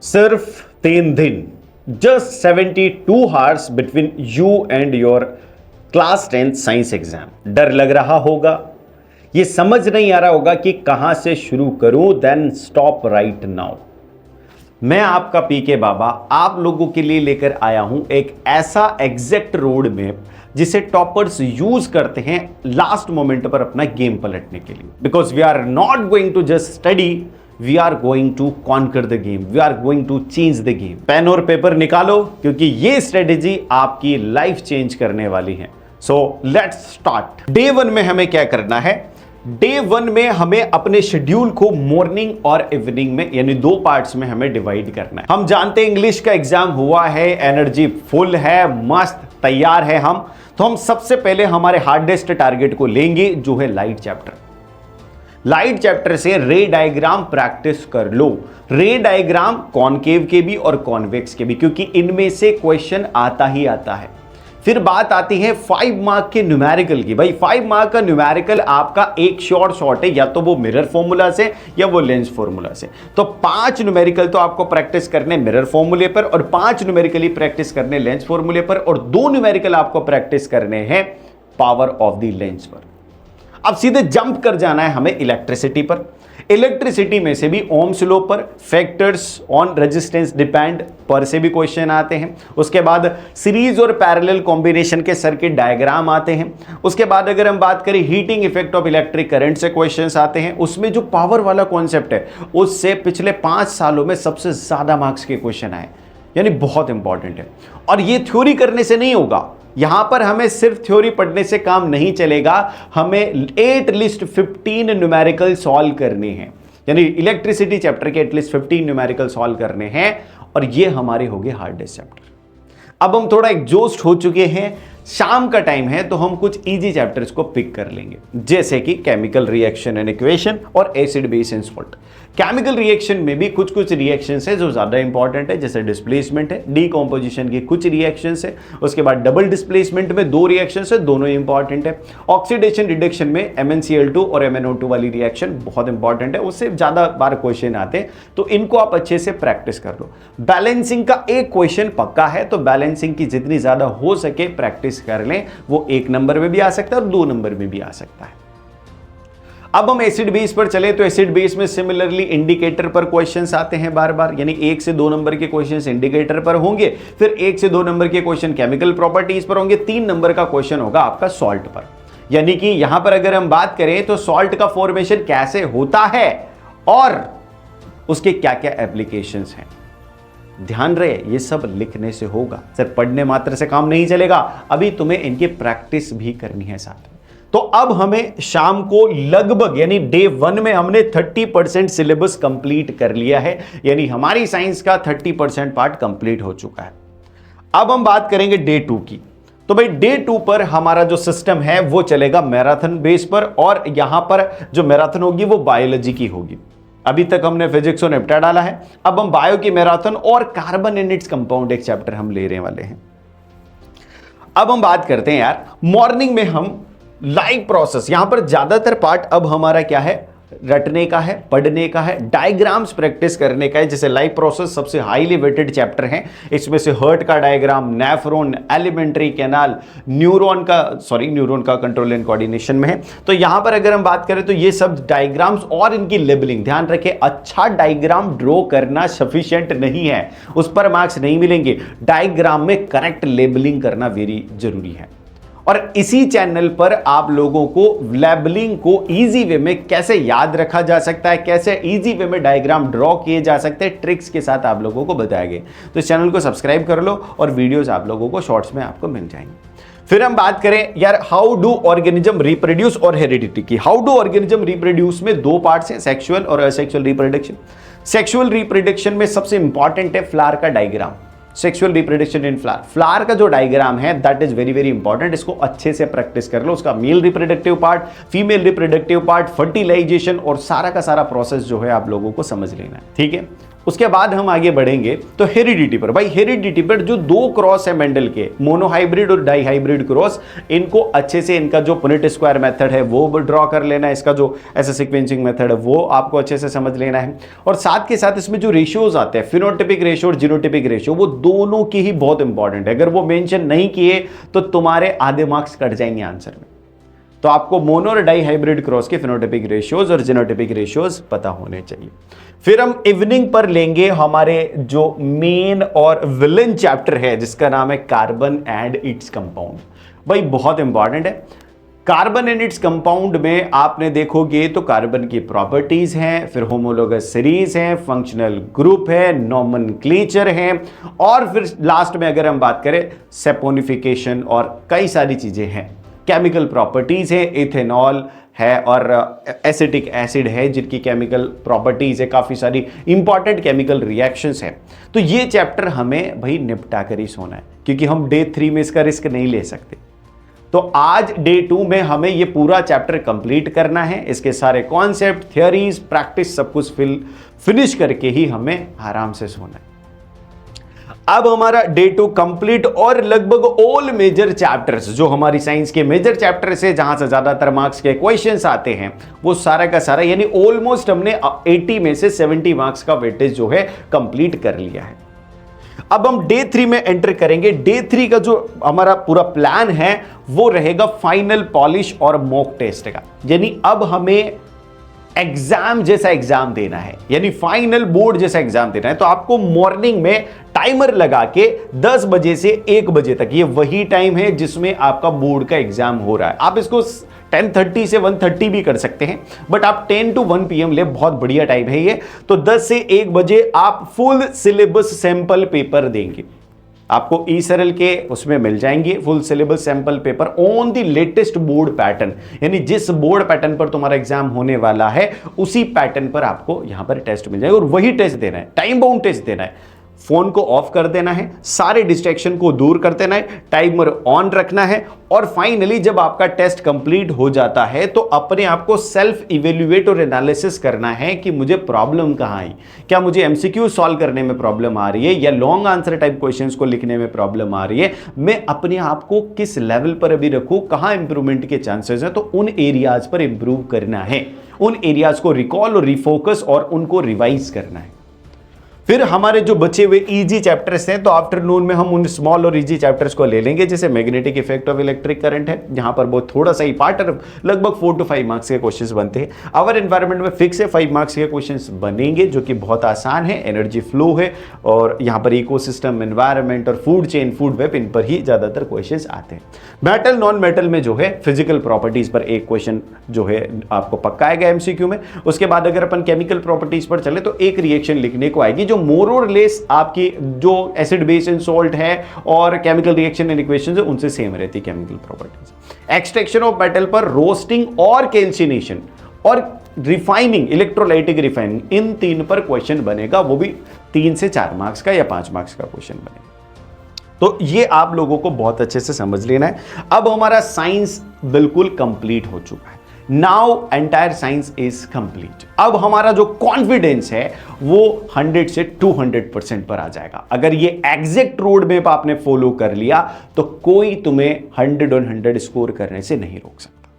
सिर्फ 3 दिन, just 72 hours between you and your class 10 science exam. डर लग रहा होगा, ये समझ नहीं आ रहा होगा कि कहां से शुरू करूं, देन स्टॉप राइट नाउ। मैं आपका पीके बाबा आप लोगों के लिए लेकर आया हूं एक ऐसा एग्जैक्ट रोड मैप जिसे टॉपर्स यूज करते हैं लास्ट मोमेंट पर अपना गेम पलटने के लिए। Because we are not going to just study, we are going to conquer the game, we are going to change the game. Pen और paper निकालो क्योंकि ये स्ट्रेटेजी आपकी लाइफ चेंज करने वाली है। So let's start. डे 1 में हमें क्या करना है? डे 1 में हमें अपने शेड्यूल को मॉर्निंग और इवनिंग में यानी 2 पार्ट्स में हमें डिवाइड करना है। हम जानते हैं इंग्लिश का एग्जाम हुआ है, एनर्जी फुल है, मस्त तैयार है हम। तो हम सबसे पहले हमारे हार्डेस्ट टारगेट को लेंगे जो है लाइट चैप्टर। लाइट चैप्टर से रे डायग्राम प्रैक्टिस कर लो। रे डायग्राम कॉनकेव के भी और कॉन्वेक्स के भी, क्योंकि इनमें से क्वेश्चन आता ही आता है। फिर बात आती है 5 मार्क के न्यूमेरिकल की। भाई 5 मार्क का न्यूमेरिकल आपका एक शॉर्ट है, या तो वो मिरर फॉर्मूला से या वो लेंस फॉर्मूला से। तो 5 न्यूमेरिकल तो आपको प्रैक्टिस करने मिरर फॉर्मूले पर, और 5 न्यूमेरिकली प्रैक्टिस करने लेंस फॉर्मूले पर, और 2 न्यूमेरिकल आपको प्रैक्टिस करने हैं पावर ऑफ द लेंस पर। अब सीधे जंप कर जाना है हमें इलेक्ट्रिसिटी पर। इलेक्ट्रिसिटी में से भी ओम्स लॉ पर, फैक्टर्स ऑन रेजिस्टेंस डिपेंड पर से भी क्वेश्चन आते हैं। उसके बाद सीरीज और पैरेलल कॉम्बिनेशन के सर्किट डायग्राम आते हैं। उसके बाद अगर हम बात करें heating effect of electric current से क्वेश्चंस आते हैं। उसमें जो पावर वाला कॉन्सेप्ट है उससे पिछले 5 सालों में सबसे ज्यादा मार्क्स के क्वेश्चन आए, यानी बहुत इंपॉर्टेंट है। और ये थ्योरी करने से नहीं होगा, यहां पर हमें सिर्फ थ्योरी पढ़ने से काम नहीं चलेगा, हमें एटलीस्ट 15 न्यूमेरिकल सॉल्व करने हैं। यानी इलेक्ट्रिसिटी चैप्टर के एटलीस्ट 15 न्यूमेरिकल सॉल्व करने हैं, और ये हमारे हो गए हार्डेस्ट चैप्टर। अब हम थोड़ा एग्जॉस्ट हो चुके हैं, शाम का टाइम है, तो हम कुछ इजी चैप्टर्स को पिक कर लेंगे, जैसे कि केमिकल रिएक्शन एंड इक्वेशन और acid base and salt. Chemical reaction में भी कुछ रिएक्शंस है जो ज्यादा इंपॉर्टेंट है, जैसे डिस्प्लेसमेंट है, डीकंपोजिशन की कुछ रिएक्शंस है। उसके बाद डबल डिस्प्लेसमेंट में 2 रिएक्शंस है, दोनों इंपॉर्टेंट है। ऑक्सीडेशन रिडक्शन में MnCl2 और MnO2 वाली रिएक्शन बहुत इंपॉर्टेंट है, उससे ज्यादा बार क्वेश्चन आते हैं, तो इनको आप अच्छे से प्रैक्टिस कर लो। बैलेंसिंग का एक क्वेश्चन पक्का है, तो बैलेंसिंग की जितनी ज्यादा हो सके प्रैक्टिस कर लें। वो 1 नंबर में भी आ सकता है और 2 नंबर में भी आ सकता है। अब हम एसिड बेस पर चले, तो एसिड बेस में सिमिलरली इंडिकेटर पर क्वेश्चंस आते हैं बार बार, यानी 1 से 2 नंबर के क्वेश्चंस इंडिकेटर पर होंगे। फिर 1 से 2 नंबर के क्वेश्चन केमिकल प्रॉपर्टीज पर होंगे। 3 नंबर का क्वेश्चन होगा आपका सॉल्ट पर। यानी कि यहां पर अगर हम बात करें तो सॉल्ट का फॉर्मेशन कैसे होता है और उसके क्या क्या एप्लीकेशंस हैं। ध्यान रहे, ये सब लिखने से होगा, सिर्फ पढ़ने मात्र से काम नहीं चलेगा, अभी तुम्हें इनकी प्रैक्टिस भी करनी है साथ में। तो अब हमें शाम को लगभग, यानी डे 1 में हमने 30% सिलेबस कंप्लीट कर लिया है, यानी हमारी साइंस का 30% पार्ट कंप्लीट हो चुका है। अब हम बात करेंगे डे 2 की। तो भाई डे 2 पर हमारा जो सिस्टम है वो चलेगा मैराथन बेस पर, और यहां पर जो मैराथन होगी वो बायोलॉजी की होगी। अभी तक हमने फिजिक्स और नेप्टा डाला है, अब हम बायो की मैराथन और कार्बन एंड इट्स कंपाउंड एक चैप्टर हम लेने वाले हैं। अब हम बात करते हैं यार, मॉर्निंग में हम लाइव प्रोसेस, यहां पर ज्यादातर पार्ट अब हमारा क्या है, रटने का है, पढ़ने का है, डायग्राम्स प्रैक्टिस करने का है। जैसे लाइव प्रोसेस सबसे हाईली वेटेड चैप्टर है, इसमें से हर्ट का diagram, nephron, alimentary canal, neuron का कंट्रोल एंड कोऑर्डिनेशन में है। तो यहां पर अगर हम बात करें तो ये सब डायग्राम्स और इनकी लेबलिंग, ध्यान रखें, अच्छा डायग्राम ड्रॉ करना सफिशिएंट नहीं है, उस पर मार्क्स नहीं मिलेंगे। डायग्राम में करेक्ट लेबलिंग करना वेरी जरूरी है। और इसी चैनल पर आप लोगों को लेबलिंग को इजी वे में कैसे याद रखा जा सकता है, कैसे इजी वे में डायग्राम ड्रॉ किए जा सकते हैं, ट्रिक्स के साथ आप लोगों को बताया गया। तो इस चैनल को सब्सक्राइब कर लो और वीडियोस आप लोगों को शॉर्ट्स में आपको मिल जाएंगे। फिर हम बात करें यार हाउ डू ऑर्गेनिज्म रिप्रोड्यूस और हेरिडिटी की। हाउ डू ऑर्गेनिज्म रिप्रोड्यूस में 2 पार्ट्स हैं, सेक्सुअल और असेक्सुअल रिप्रोडक्शन। सेक्सुअल रिप्रोडक्शन में सबसे इंपॉर्टेंट है फ्लावर का diagram, sexual reproduction in flower. Flower का जो डायग्राम है that is very very important, इसको अच्छे से प्रैक्टिस कर लो। उसका male reproductive part, female reproductive part, fertilisation और सारा का सारा प्रोसेस जो है आप लोगों को समझ लेना है, ठीक है। उसके बाद हम आगे बढ़ेंगे तो हेरिडिटी पर। भाई हेरिडिटी पर जो दो क्रॉस है मेंडल के, मोनोहाइब्रिड और डाईहाइब्रिड क्रॉस, इनको अच्छे से इनका जो पुनेट स्क्वायर मेथड है वो ड्रॉ कर लेना है, इसका जो ऐसा सीक्वेंसिंग मेथड है वो आपको अच्छे से समझ लेना है। और साथ के साथ इसमें जो रेशियोज आते हैं, फिनोटिपिक रेशियो और जीनोटिपिक रेशियो, वो दोनों की ही बहुत इंपॉर्टेंट है। अगर वो मेंशन नहीं किए तो तुम्हारे आधे मार्क्स कट जाएंगे आंसर में। तो आपको मोनो और डाई हाइब्रिड क्रॉस के फिनोटिपिक रेशियोज और जीनोटिपिक रेशियोज पता होने चाहिए। फिर हम इवनिंग पर लेंगे हमारे जो मेन और विलन चैप्टर है जिसका नाम है कार्बन एंड इट्स कंपाउंड। भाई बहुत इंपॉर्टेंट है। कार्बन एंड इट्स कंपाउंड में आपने देखोगे तो कार्बन की प्रॉपर्टीज हैं, फिर होमोलोगस सीरीज है, फंक्शनल ग्रुप है, नॉमेनक्लेचर है, और फिर लास्ट में अगर हम बात करें सेपोनिफिकेशन और कई सारी चीजें हैं। केमिकल प्रॉपर्टीज है, इथेनॉल है और एसिटिक एसिड है जिनकी केमिकल प्रॉपर्टीज है, काफी सारी इंपॉर्टेंट केमिकल रिएक्शंस है। तो ये चैप्टर हमें भाई निपटा कर ही सोना है, क्योंकि हम डे 3 में इसका रिस्क नहीं ले सकते। तो आज डे 2 में हमें ये पूरा चैप्टर कंप्लीट करना है। इसके सारे कॉन्सेप्ट, थियोरीज, प्रैक्टिस सब कुछ फिनिश करके ही हमें आराम से सोना है। अब हमारा डे 2 कंप्लीट, और लगभग ऑल मेजर चैप्टर्स जो हमारी साइंस के मेजर चैप्टर्स है जहां से ज्यादातर मार्क्स के क्वेश्चंस आते हैं, वो सारा का सारा यानी ऑलमोस्ट हमने 80 में से 70 मार्क्स का वेटेज जो है कंप्लीट कर लिया है। अब हम डे 3 में एंटर करेंगे। डे 3 का जो हमारा पूरा प्लान है वो रहेगा फाइनल पॉलिश और मॉक टेस्ट का। यानी अब हमें एग्जाम जैसा एग्जाम देना है, यानी फाइनल बोर्ड जैसा एग्जाम देना है। तो आपको मॉर्निंग में टाइमर लगा के 10 बजे से 1 बजे तक, ये वही टाइम है जिसमें आपका बोर्ड का एग्जाम हो रहा है। आप इसको 10:30 से 1:30 भी कर सकते हैं, बट आप 10 to 1 PM ले, बहुत बढ़िया टाइम है ये। तो 10 से 1 बजे आप फुल सिलेबस सैंपल पेपर देंगे। आपको ई सरल के उसमें मिल जाएंगे full syllabus sample paper on the latest board pattern, यानी जिस बोर्ड पैटर्न पर तुम्हारा एग्जाम होने वाला है उसी पैटर्न पर आपको यहां पर टेस्ट मिल जाएगा। और वही टेस्ट देना है, टाइम बाउंड टेस्ट देना है। फोन को ऑफ कर देना है, सारे डिस्ट्रैक्शन को दूर कर देना है, टाइमर ऑन रखना है, और फाइनली जब आपका टेस्ट कंप्लीट हो जाता है तो अपने आप को सेल्फ इवेल्युएट और एनालिसिस करना है कि मुझे प्रॉब्लम कहां आई। क्या मुझे एमसीक्यू सॉल्व करने में प्रॉब्लम आ रही है, या लॉन्ग आंसर टाइप क्वेश्चंस को लिखने में प्रॉब्लम आ रही है। मैं अपने आप को किस लेवल पर अभी रखूं, कहां इंप्रूवमेंट के चांसेस हैं, तो उन एरियाज पर इंप्रूव करना है, उन एरियाज को रिकॉल और रिफोकस और उनको रिवाइज करना है। फिर हमारे जो बचे हुए इजी चैप्टर्स हैं, तो आफ्टरनून में हम उन स्मॉल और इजी चैप्टर्स को ले लेंगे, जैसे magnetic effect of electric current है, जहां पर बहुत थोड़ा सा ही पार्ट, लगभग 4 to 5 मार्क्स के क्वेश्चंस बनते हैं। अवर एनवायरनमेंट में फिक्स है 5 मार्क्स के क्वेश्चंस बनेंगे, जो कि बहुत आसान है। एनर्जी फ्लो है, और यहां पर इकोसिस्टम, एनवायरनमेंट और फूड चेन, फूड वेब, इन पर ही ज्यादातर क्वेश्चंस आते हैं। मेटल नॉन मेटल में जो है फिजिकल प्रॉपर्टीज पर एक क्वेश्चन जो है आपको पक्का आएगा एमसीक्यू में। उसके बाद अगर अपन केमिकल प्रॉपर्टीज पर चले तो एक रिएक्शन लिखने को आएगी जो मोर और लेस आपकी जो एसिड बेस एंड सॉल्ट है और केमिकल रिएक्शन एंड इक्वेशंस है उनसे सेम रहती है chemical properties. Extraction of metal पर रोस्टिंग और कैल्सिनेशन और रिफाइनिंग, इलेक्ट्रोलाइटिक रिफाइनिंग, इन 3 पर क्वेश्चन बनेगा, वो भी 3 से 4 मार्क्स का या 5 मार्क्स का क्वेश्चन बनेगा। तो ये आप लोगों को बहुत अच्छे से समझ लेना है। अब हमारा साइंस बिल्कुल कंप्लीट हो चुका है। Now entire science is complete. अब हमारा जो कॉन्फिडेंस है वो 100 से 200% पर आ जाएगा। अगर ये एग्जैक्ट रोड मैप आपने फॉलो कर लिया तो कोई तुम्हें 100 on 100 स्कोर करने से नहीं रोक सकता।